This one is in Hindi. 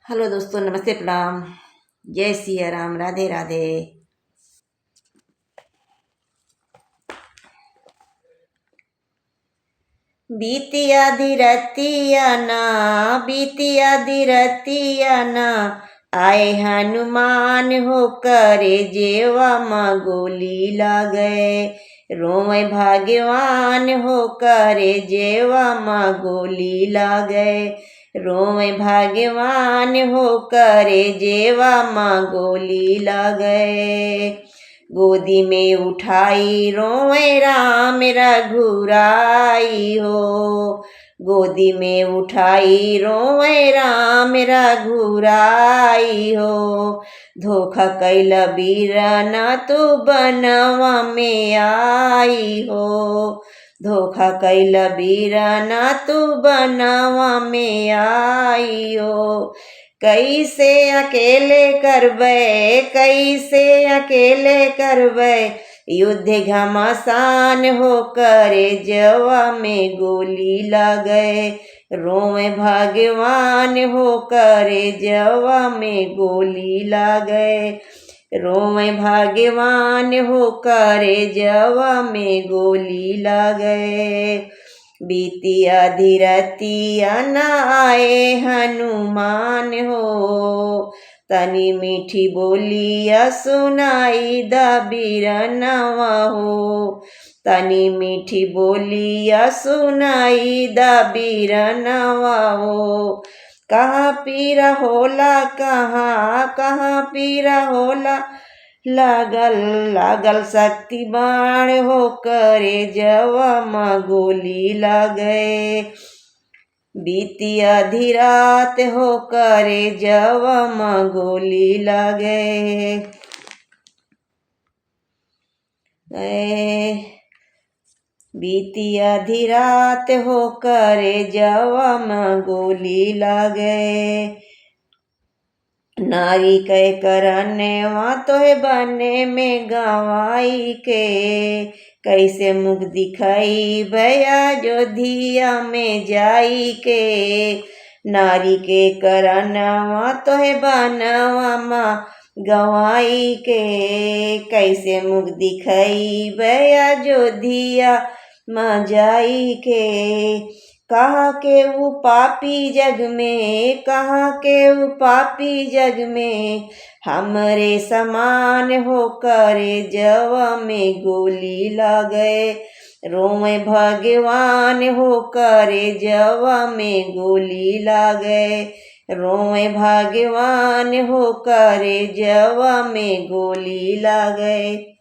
हेलो दोस्तों, नमस्ते, प्रणाम। जय सिया राम, राधे राधे। बीतिया धीरतिया ना, बीतिया धीरतिया ना, आए हनुमान हो करे जेवा माँ गोली गए। रोए भाग्यवान हो करे जेवा माँ गोली गए। रोए भाग्यवान हो करे जेवा माँ गोली गए। गोदी में उठाई रोए राम रघुराई हो। गोदी में उठाई रोए राम रघुराई हो। धोखा कैल बीरना तू बनवा में आई हो। धोखा कैल बीरना तू बनवा में आई हो। कैसे अकेले करबै, कैसे अकेले करबै, युद्ध घमासान हो करे जवा में गोली गए। रोए भगवान हो करे जवा में गोली गए। रोए भगवान हो करे जवा में गोली गए। बीतिया धीरतिया न आए हनुमान हो। तनी मीठी बोलिया सुनाई द बीरनवा हो। तनी मीठी बोलिया सुनाई द बीरनवा हो। कहाँ पीरा होला, कहाँ पीरा होला, लागल लागल शक्ति बाण हो करे जवा माँ गोली गए। बीतिया धीरात हो करे जवा माँ गोली गए। बीतिया धीरात हो करे जवा माँ गोली गए। नारी कै करनवा तोहे बने में गवाई के। कैसे मुख दिखाई भया जोधिया में जाई के। नारी के करनवा तोहे बनवा माँ गवाई के। कैसे मुख दिखाई भया जोधिया माँ जाई के। कहाँ के वो पापी जग में, कहाँ के वो पापी जग में, हमरे समान हो करे जवा में गोली गए। रोए भगवान हो करे जवा में गोली गए। रोए भगवान हो करे जवा में गोली गए।